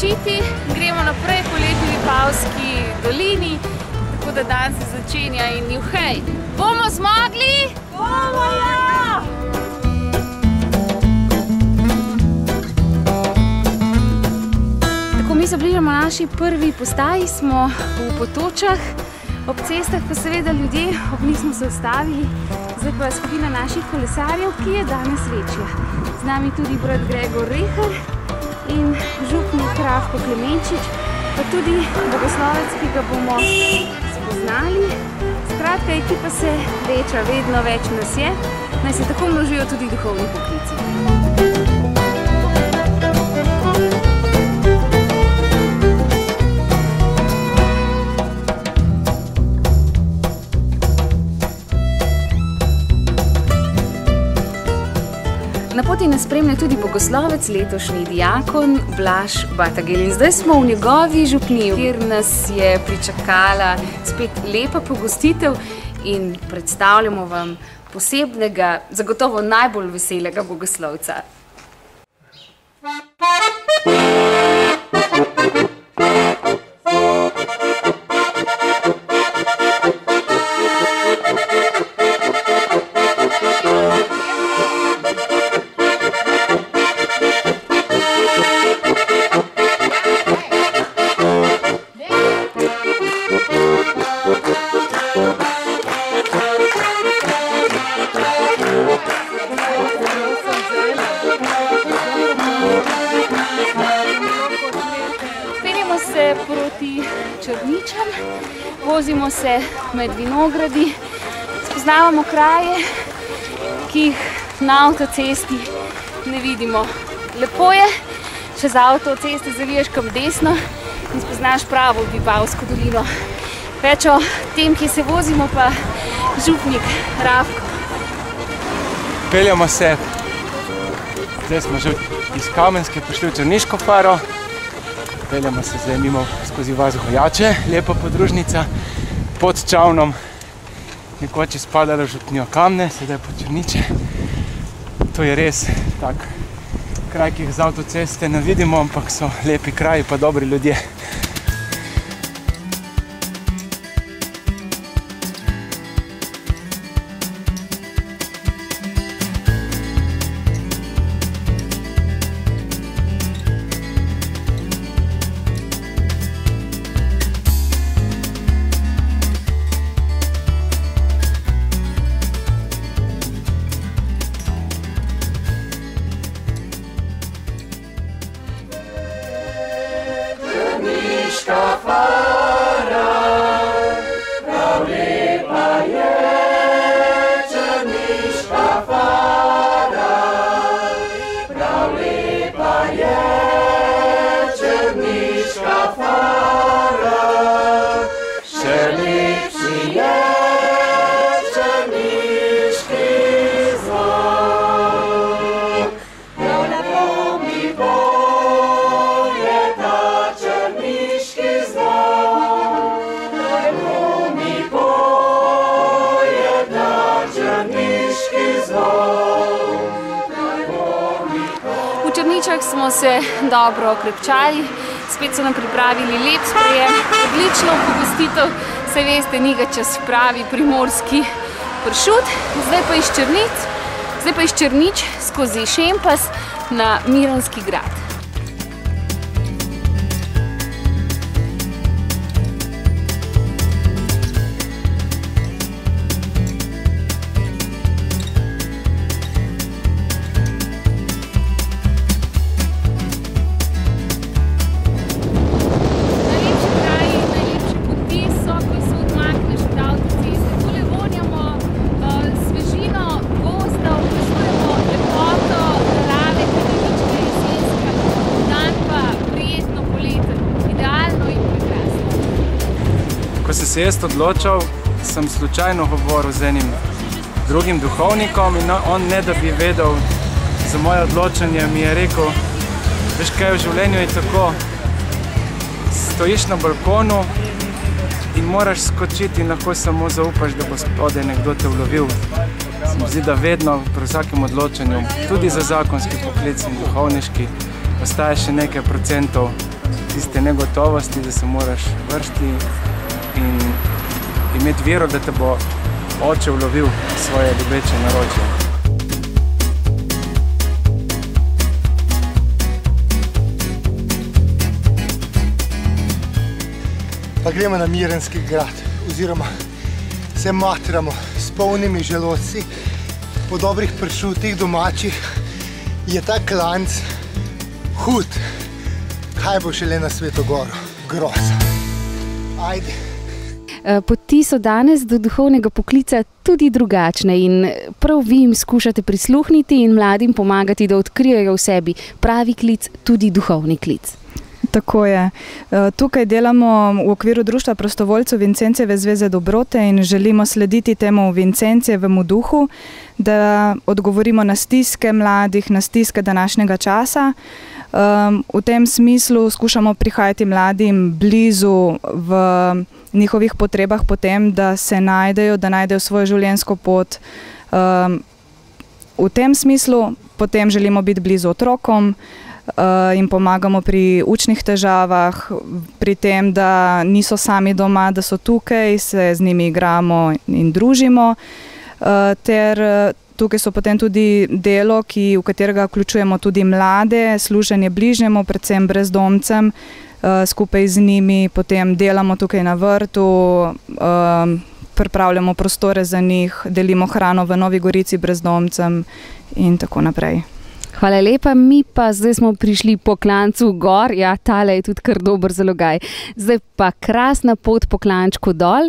spočiti, gremo naprej po lepi Vipavski dolini, tako da dan se začenja in juhej. Bomo zmogli? Bomo, ja! Tako mi se bližamo naši prvi postaji, smo v Potočah, ob cestah pa seveda ljudje, ob njih smo se ustavili. Zdaj pa je skupina naših kolesarjev, ki je danes večja. Z nami tudi brat Gregor Rehar in župnik Rafko Klemenčič, pa tudi bogoslovec, ki ga bomo spoznali. Skratka, ekipa se veča, vedno več nas je, naj se tako množijo tudi duhovni poklici. Na poti nas spremlja tudi bogoslovec, letošnji diakon Blaž Batagel. In zdaj smo v njegovi župniji, kjer nas je pričakala spet lepa pogostitev in predstavljamo vam posebnega, zagotovo najbolj veselega bogoslovca. Proti Črničam, vozimo se med vinogradi, spoznavamo kraje, ki jih na avtocesti ne vidimo. Lepo je, če z avtoceste zaviješ kam desno in spoznaš pravo Vipavsko dolino. Več o tem, ki se vozimo, pa župnik Rafko. Peljamo se, zdaj smo že iz Kamenske prišli v Črniško faro. Peljamo se zdaj mimo skozi vas Gojače, lepa podružnica, pod Čavnom. Nekoč je spadala v župnijo Kamne, sedaj pod Črniče. To je res tak kraj, ki jih z avtoceste ne vidimo, ampak so lepi kraji pa dobri ljudje. Črniška fara, prav lepa je, Črniška fara, prav lepa je, Črniška fara, še lepši je črniški zvok. Prav lepo mi bo V Črničah smo se dobro okrepčali, spet so nam pripravili lep sprejem, odlično pogostitev, saj veste, ni ga čas pravi primorski pršut. Zdaj pa iz Črnič skozi Šempas na Miranski grad. Ko sem se jaz odločal, sem slučajno govoril z enim drugim duhovnikom in on, ne da bi vedel za moje odločanje, mi je rekel, veš kaj, v življenju je tako, stojiš na balkonu in moraš skočiti in lahko samo zaupaš, da bo spodaj nekdo te ulovil. Se mi zdi, da vedno pri vsakem odločanju, tudi za zakonski poklic in duhovniški, ostaje še nekaj procentov tiste negotovosti, da se moraš vršiti in imeti vero, da te bo oče ulovil svoje ljubeče naročje. Pa gremo na Mirenski grad, oziroma se matramo s polnimi želodci. Po dobrih pršutih domačih je ta klanc hud. Kaj bo šele na Sveto Goro? Groza. Ajde. Poti so danes do duhovnega poklica tudi drugačne in prav vi jim skušate prisluhniti in mladim pomagati, da odkrijejo v sebi pravi klic, tudi duhovni klic. Tako je. Tukaj delamo v okviru Društva prostovoljcev Vincencijeve zveze dobrote in želimo slediti temu Vincencijevemu duhu, da odgovorimo na stiske mladih, na stiske današnjega časa. V tem smislu skušamo prihajati mladim blizu v njihovih potrebah potem, da se najdejo, da najdejo svojo življenjsko pot. V tem smislu potem želimo biti blizu otrokom, jim pomagamo pri učnih težavah, pri tem, da niso sami doma, da so tukaj, se z njimi igramo in družimo. Ter tukaj so potem tudi delo, v katerega vključujemo tudi mlade, služenje bližnjemu, predvsem brezdomcem, skupaj z njimi potem delamo tukaj na vrtu, pripravljamo prostore za njih, delimo hrano v Novi Gorici brezdomcem in tako naprej. Hvala lepa, mi pa zdaj smo prišli po klancu gor, ja, tale je tudi kar dober zalogaj. Zdaj pa krasna pot po klančku dol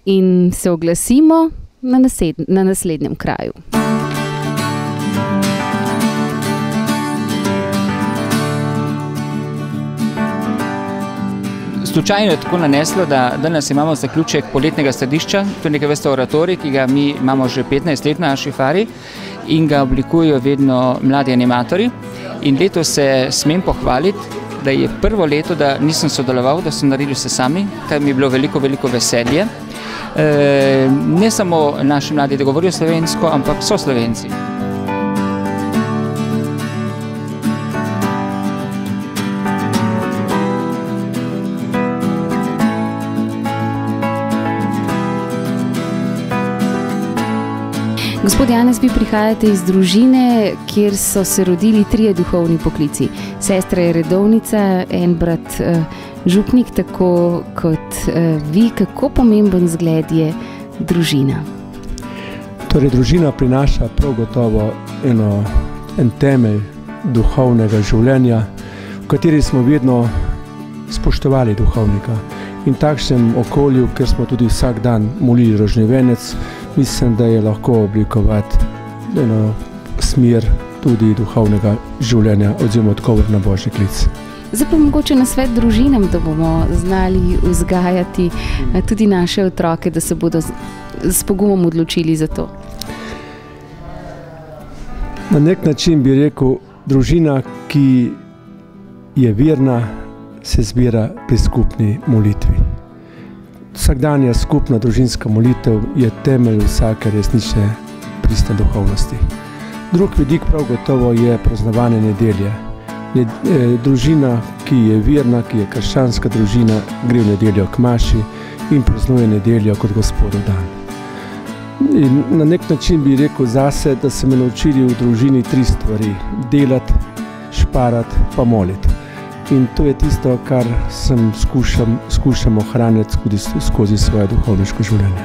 in se oglasimo na naslednjem kraju. Slučajno je tako naneslo, da danes imamo zaključek poletnega središča, to je neke vrste oratorij, ki ga mi imamo že 15 let na naši fari in ga oblikujejo vedno mladi animatorji. In letos se smem pohvaliti, da je prvo leto, da nisem sodeloval, da so naredili vse sami, kar mi je bilo veliko veselje. Ne samo naši mladi, da govorijo slovensko, ampak so Slovenci. Gospod Janez, vi prihajate iz družine, kjer so se rodili 3 duhovni poklici. Sestra je redovnica, en brat župnik, tako kot vi. Kako pomemben zgled je družina? Torej, družina prinaša prav gotovo en temelj duhovnega življenja, v kateri smo vedno spoštovali duhovnika. In takšnem okolju, ker smo tudi vsak dan molili rožnjevenec, mislim, da je lahko oblikovati smer tudi duhovnega življenja oziroma odgovor na Božji klic. Zdaj pa mogoče nasvet družinam, da bomo znali vzgajati tudi naše otroke, da se bodo s pogumom odločili za to. Na nek način bi rekel, družina, ki je verna, se zbira pri skupni molitvi. Vsakdanja skupna družinska molitev je temelj vsake resnične pristne duhovnosti. Drug vidik prav gotovo je praznovanje nedelje. Družina, ki je verna, ki je krščanska družina, gre v nedeljo k maši in praznuje nedeljo kot Gospodov dan. In na nek način bi rekel zase, da so me naučili v družini 3 stvari: delati, šparati pa moliti. In to je tisto, kar skušam ohranjati skozi svoje duhovniško življenje.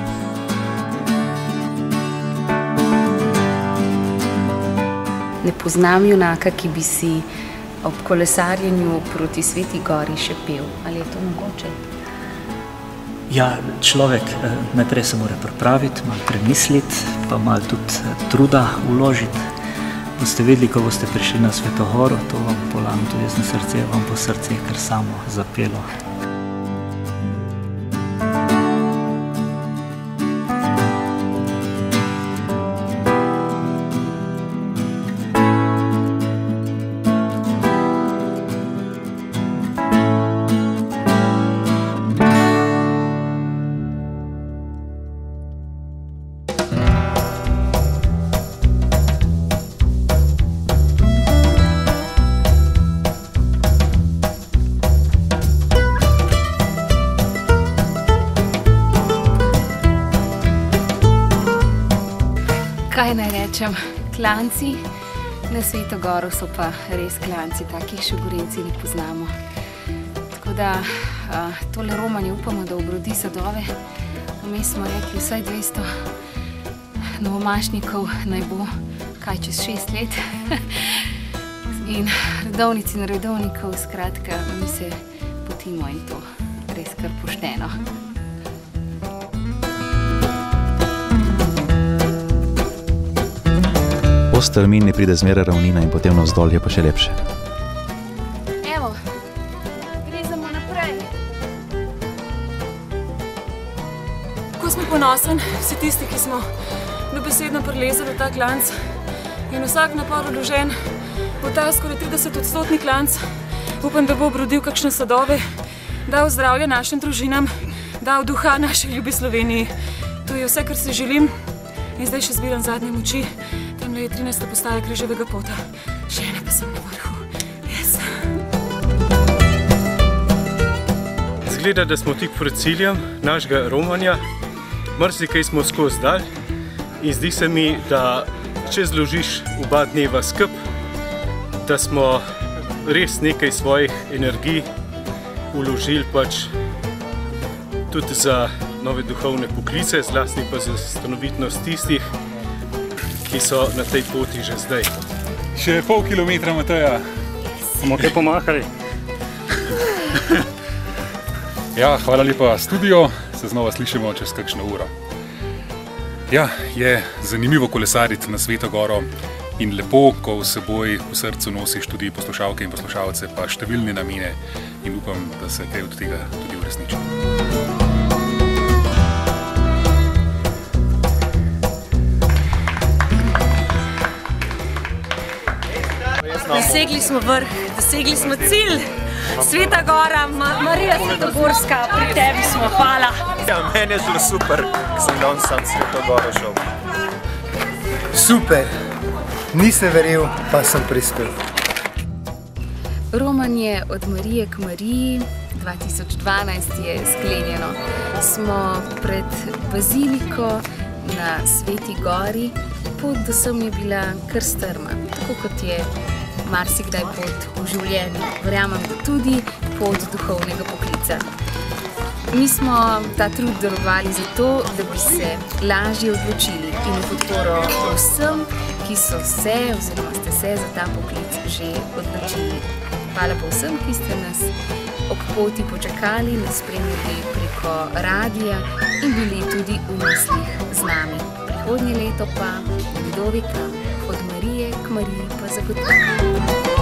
Ne poznam junaka, ki bi si ob kolesarjenju proti Sveti Gori še pel. Ali je to mogoče? Ja, človek najprej se mora pripraviti, malo premisliti, pa malo tudi truda vložiti. Boste videli, ko boste prišli na Sveto Goro, to vam polagam tudi na srce, vam po srce kar samo zapelo. rečem, klanci na Sveto Goro so pa res klanci, takih še v Gorenci ne poznamo. Tako da tole romanje upamo, da obrodi sadove. Vmes smo rekli vsaj 200 novomašnikov naj bo kaj čez 6 let. In redovnic in redovnikov, skratka, mi se potimo in to res kar pošteno. Po strmini pride zmeraj ravnina in potem navzdol je pa še lepše. Evo, grezamo naprej. Kako smo ponosen, vsi tisti, ki smo dobesedno prilezali v ta klanc in vsak napor vložen v ta skoraj 30-odstotni klanc. Upam, da bo obrodil kakšne sadove, dal zdravje našim družinam, dal duha naši ljubi Sloveniji. To je vse, kar si želim. In zdaj še zbiram zadnje moči. Tamle je 13. postaja Križevega pota. Še ena pa sem na vrhu. Yes. Zgleda, da smo tik pred ciljem našega romanja. Marsikaj smo skozi dal. In zdi se mi, da če zložiš oba dneva skup, da smo res nekaj svojih energij vložili pač tudi za nove duhovne poklice, zlasti pa za stanovitnost tistih, ki so na tej poti že zdaj. Še pol kilometra, Mateja. Bomo kaj pomahali? Ja, hvala lepa studio, se znova slišimo čez kakšno uro. Ja, je zanimivo kolesariti na Sveto Goro in lepo, ko v seboj v srcu nosiš tudi poslušalke in poslušalce, pa številne namene in upam, da se kaj od tega tudi uresniči. Dosegli smo vrh, dosegli smo cilj. Sveta Gora, Marija Svetogorska, pri tebi smo, hvala. Ja, meni je bilo super, ko sem danes sam Sveto Goro šel. Super, nisem verjel, pa sem prispel. Romanje od Marije k Mariji 2012 je sklenjeno. Smo pred baziliko na Sveti Gori. Pot do sem je bila kar strma, tako kot je marsikdaj pot v življenju. Verjamem, da tudi pot duhovnega poklica. Mi smo ta trud darovali zato, da bi se lažje odločili in v podporo vsem, ki so se oziroma ste se za ta poklic že odločili. Hvala pa vsem, ki ste nas ob poti počakali, nas spremljali preko radija in bili tudi v mislih z nami. Prihodnje leto pa, kdo ve kam, od Marije k Mariji pa zagotovo.